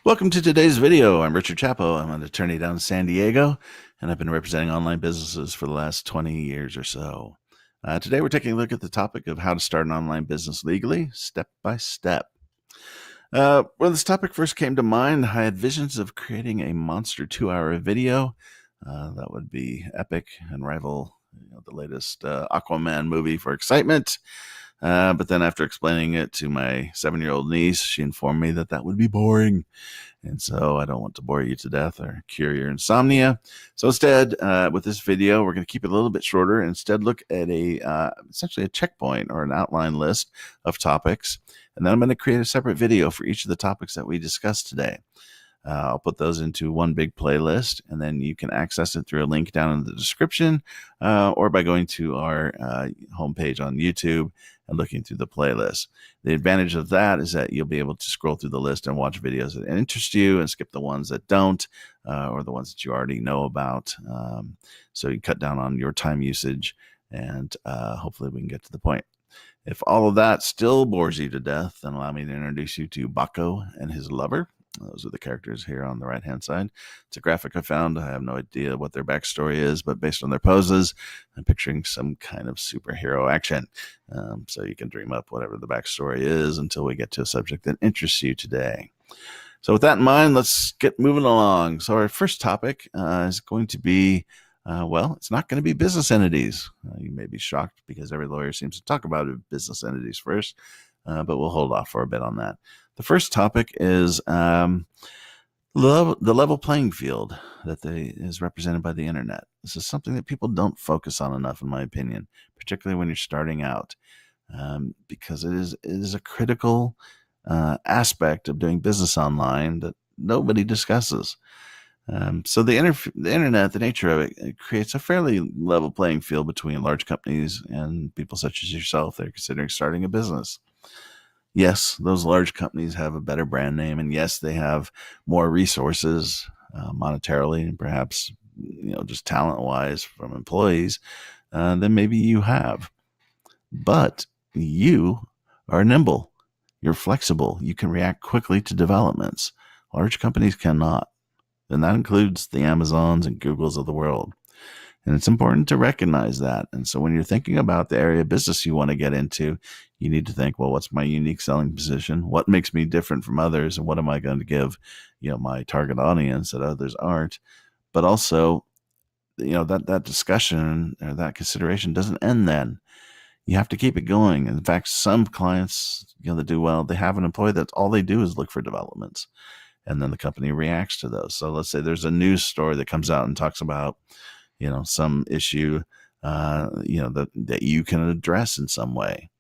Welcome to today's video. I'm Richard Chapo. I'm an attorney down in San Diego, and I've been representing online businesses for the last 20 years or so. Today, we're taking a look at the topic of how to start an online business legally, step by step. When this topic first came to mind, I had visions of creating a monster 2-hour video that would be epic and rival the latest Aquaman movie for excitement. But then after explaining it to my 7-year-old niece, she informed me that that would be boring. And so I don't want to bore you to death or cure your insomnia. So instead, with this video, we're going to keep it a little bit shorter and instead look at essentially a checkpoint or an outline list of topics. And then I'm going to create a separate video for each of the topics that we discussed today. I'll put those into one big playlist, and then you can access it through a link down in the description or by going to our homepage on YouTube and looking through the playlist. The advantage of that is that you'll be able to scroll through the list and watch videos that interest you and skip the ones that don't or the ones that you already know about. So you cut down on your time usage, and hopefully we can get to the point. If all of that still bores you to death, then allow me to introduce you to Baco and his lover. Those are the characters here on the right-hand side. It's a graphic I found. I have no idea what their backstory is, but based on their poses, I'm picturing some kind of superhero action. So you can dream up whatever the backstory is until we get to a subject that interests you today. So with that in mind, let's get moving along. So our first topic is going to be, it's not going to be business entities. You may be shocked because every lawyer seems to talk about business entities first, but we'll hold off for a bit on that. The first topic is the level playing field that is represented by the internet. This is something that people don't focus on enough, in my opinion, particularly when you're starting out, because it is a critical aspect of doing business online that nobody discusses. So the internet, the nature of it creates a fairly level playing field between large companies and people such as yourself that are considering starting a business. Yes, those large companies have a better brand name, and yes, they have more resources monetarily and perhaps just talent-wise from employees than maybe you have. But you are nimble. You're flexible. You can react quickly to developments. Large companies cannot, and that includes the Amazons and Googles of the world. And it's important to recognize that. And so when you're thinking about the area of business you want to get into, you need to think, well, what's my unique selling position? What makes me different from others? And what am I going to give, my target audience that others aren't? But also, that discussion or that consideration doesn't end then. You have to keep it going. In fact, some clients, that do well, they have an employee that's all they do is look for developments. And then the company reacts to those. So let's say there's a news story that comes out and talks about some issue, that you can address in some way.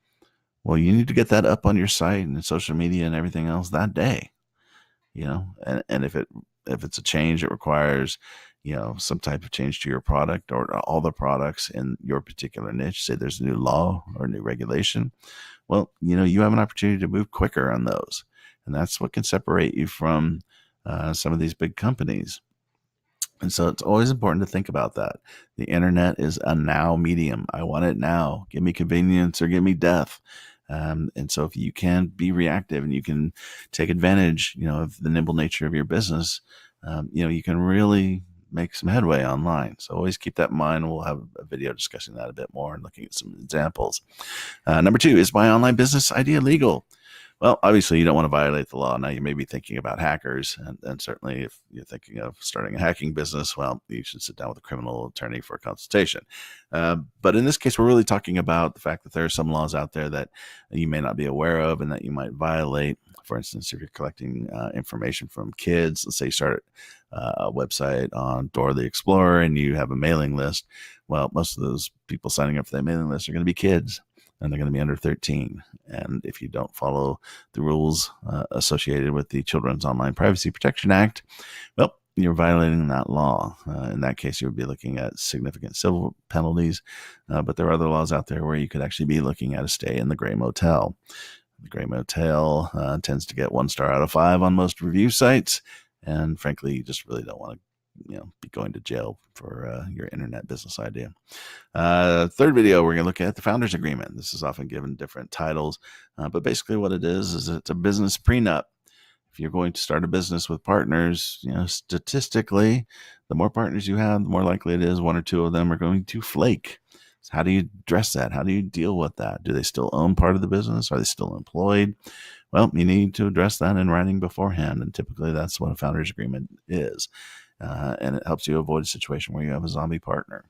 Well, you need to get that up on your site and social media and everything else that day, and if it's a change, it requires, some type of change to your product or all the products in your particular niche. Say there's a new law or a new regulation. Well, you have an opportunity to move quicker on those. And that's what can separate you from some of these big companies. And so it's always important to think about that. The internet is a now medium. I want it now. Give me convenience or give me death. And so if you can be reactive and you can take advantage, of the nimble nature of your business, you can really make some headway online. So always keep that in mind. We'll have a video discussing that a bit more and looking at some examples. Number 2, is my online business idea legal? Well, obviously, you don't want to violate the law. Now, you may be thinking about hackers, and certainly if you're thinking of starting a hacking business, well, you should sit down with a criminal attorney for a consultation. But in this case, we're really talking about the fact that there are some laws out there that you may not be aware of and that you might violate. For instance, if you're collecting information from kids, let's say you start a website on Dora the Explorer and you have a mailing list. Well, most of those people signing up for that mailing list are going to be kids. And they're going to be under 13. And if you don't follow the rules associated with the Children's Online Privacy Protection Act, well, you're violating that law. In that case, you would be looking at significant civil penalties. But there are other laws out there where you could actually be looking at a stay in the Gray Motel. The Gray Motel tends to get 1 star out of 5 on most review sites. And frankly, you just really don't want to be going to jail for your internet business idea. Third video, we're going to look at the Founders Agreement. This is often given different titles, but basically what it is it's a business prenup. if you're going to start a business with partners, statistically, the more partners you have, the more likely it is one or two of them are going to flake. So how do you address that? How do you deal with that? Do they still own part of the business? Are they still employed? Well, you need to address that in writing beforehand, and typically that's what a founder's agreement is. And it helps you avoid a situation where you have a zombie partner.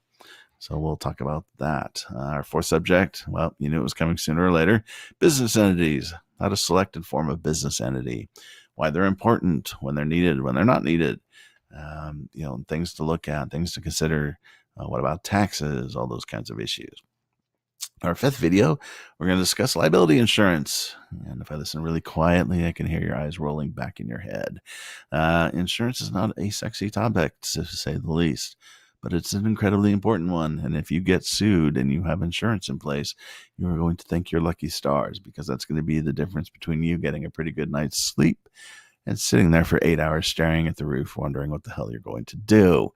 So we'll talk about that. Our fourth subject, well, you knew it was coming sooner or later. Business entities, how to select and form a business entity, why they're important, when they're needed, when they're not needed, things to look at, things to consider. What about taxes? All those kinds of issues. Our fifth video, we're going to discuss liability insurance. And if I listen really quietly, I can hear your eyes rolling back in your head. Insurance is not a sexy topic, to say the least, but it's an incredibly important one. And if you get sued and you have insurance in place, you are going to thank your lucky stars, because that's going to be the difference between you getting a pretty good night's sleep and sitting there for 8 hours staring at the roof, wondering what the hell you're going to do.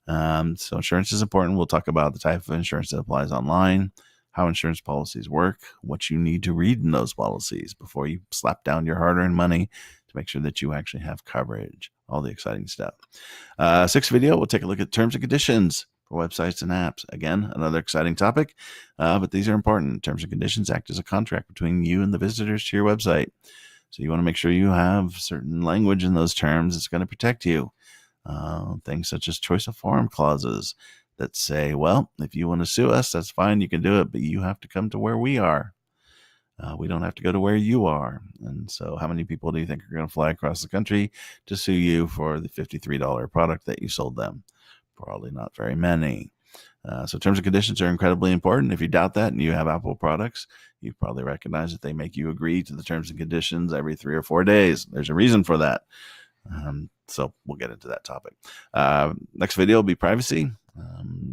So insurance is important. We'll talk about the type of insurance that applies online, how insurance policies work, what you need to read in those policies before you slap down your hard-earned money to make sure that you actually have coverage, all the exciting stuff. Sixth video, we'll take a look at terms and conditions for websites and apps. Again, another exciting topic, but these are important. Terms and conditions act as a contract between you and the visitors to your website. So you want to make sure you have certain language in those terms that's going to protect you. Things such as choice of forum clauses that say, well, if you want to sue us, that's fine, you can do it, but you have to come to where we are. We don't have to go to where you are. And so how many people do you think are going to fly across the country to sue you for the $53 product that you sold them? Probably not very many. So terms and conditions are incredibly important. If you doubt that and you have Apple products, you probably recognize that they make you agree to the terms and conditions every 3 or 4 days. There's a reason for that. So we'll get into that topic. Next video will be privacy.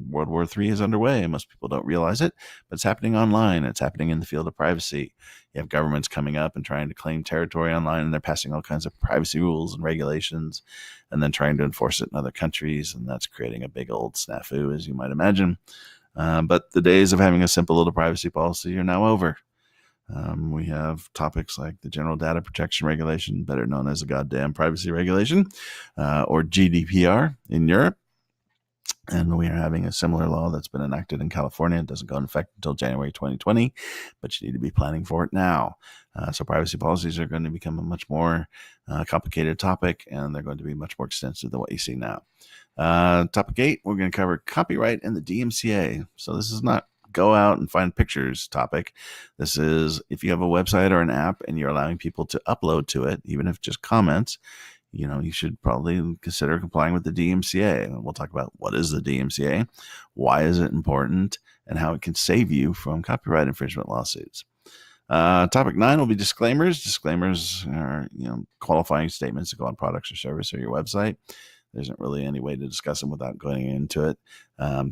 World War III is underway. Most people don't realize it, but it's happening online. It's happening in the field of privacy. You have governments coming up and trying to claim territory online, and they're passing all kinds of privacy rules and regulations and then trying to enforce it in other countries. And that's creating a big old snafu, as you might imagine. But the days of having a simple little privacy policy are now over. We have topics like the General Data Protection Regulation, better known as the goddamn Privacy Regulation, or GDPR in Europe. And we are having a similar law that's been enacted in California. It doesn't go into effect until January 2020, but you need to be planning for it now. So privacy policies are going to become a much more complicated topic, and they're going to be much more extensive than what you see now. Topic 8, we're going to cover copyright and the DMCA. So this is not go out and find pictures topic. This is if you have a website or an app and you're allowing people to upload to it, even if just comments, you should probably consider complying with the DMCA. And we'll talk about what is the DMCA, why is it important, and how it can save you from copyright infringement lawsuits. Topic 9 will be disclaimers. Disclaimers are qualifying statements that go on products or service or your website. There isn't really any way to discuss them without going into it.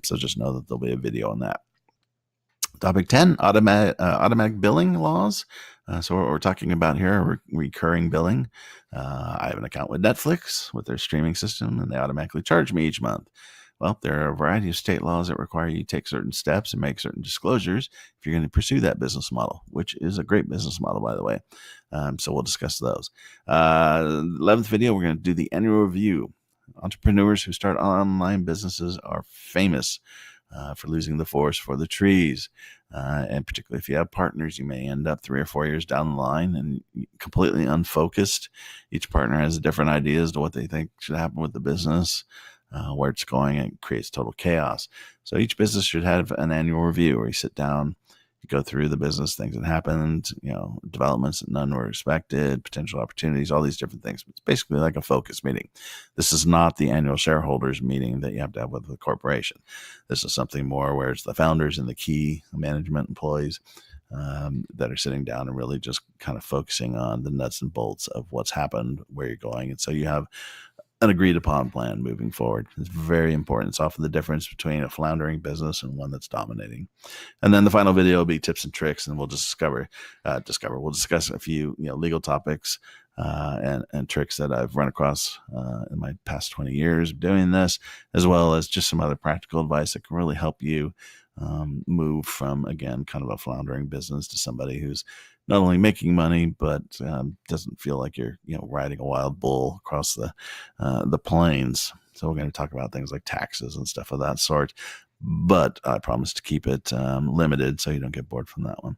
So just know that there'll be a video on that. Topic 10, automatic billing laws. So what we're talking about here are recurring billing. I have an account with Netflix with their streaming system, and they automatically charge me each month. Well, there are a variety of state laws that require you to take certain steps and make certain disclosures if you're going to pursue that business model, which is a great business model, by the way. So we'll discuss those. 11th video, we're going to do the annual review. Entrepreneurs who start online businesses are famous for losing the forest for the trees. And particularly if you have partners, you may end up 3 or 4 years down the line and completely unfocused. Each partner has different ideas to what they think should happen with the business, where it's going, and it creates total chaos. So each business should have an annual review where you sit down, you go through the business, things that happened, developments that none were expected, potential opportunities, all these different things. It's basically like a focus meeting. This is not the annual shareholders meeting that you have to have with the corporation. This is something more where it's the founders and the key management employees that are sitting down and really just kind of focusing on the nuts and bolts of what's happened, where you're going. And so you have an agreed upon plan moving forward. It's very important. It's often the difference between a floundering business and one that's dominating. And then the final video will be tips and tricks, and we'll we'll discuss a few legal topics and tricks that I've run across in my past 20 years of doing this, as well as just some other practical advice that can really help you move from, again, kind of a floundering business to somebody who's not only making money, but doesn't feel like you're, riding a wild bull across the plains. So we're going to talk about things like taxes and stuff of that sort, but I promise to keep it limited so you don't get bored from that one.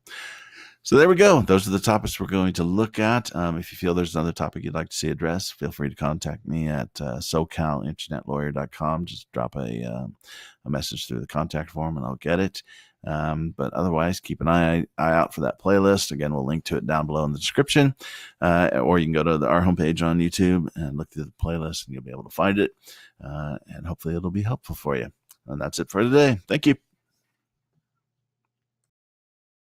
So there we go. Those are the topics we're going to look at. If you feel there's another topic you'd like to see addressed, feel free to contact me at socalinternetlawyer.com. Just drop a message through the contact form and I'll get it. But otherwise, keep an eye out for that playlist. Again, we'll link to it down below in the description. Or you can go to our homepage on YouTube and look through the playlist and you'll be able to find it. And hopefully it'll be helpful for you. And that's it for today. Thank you.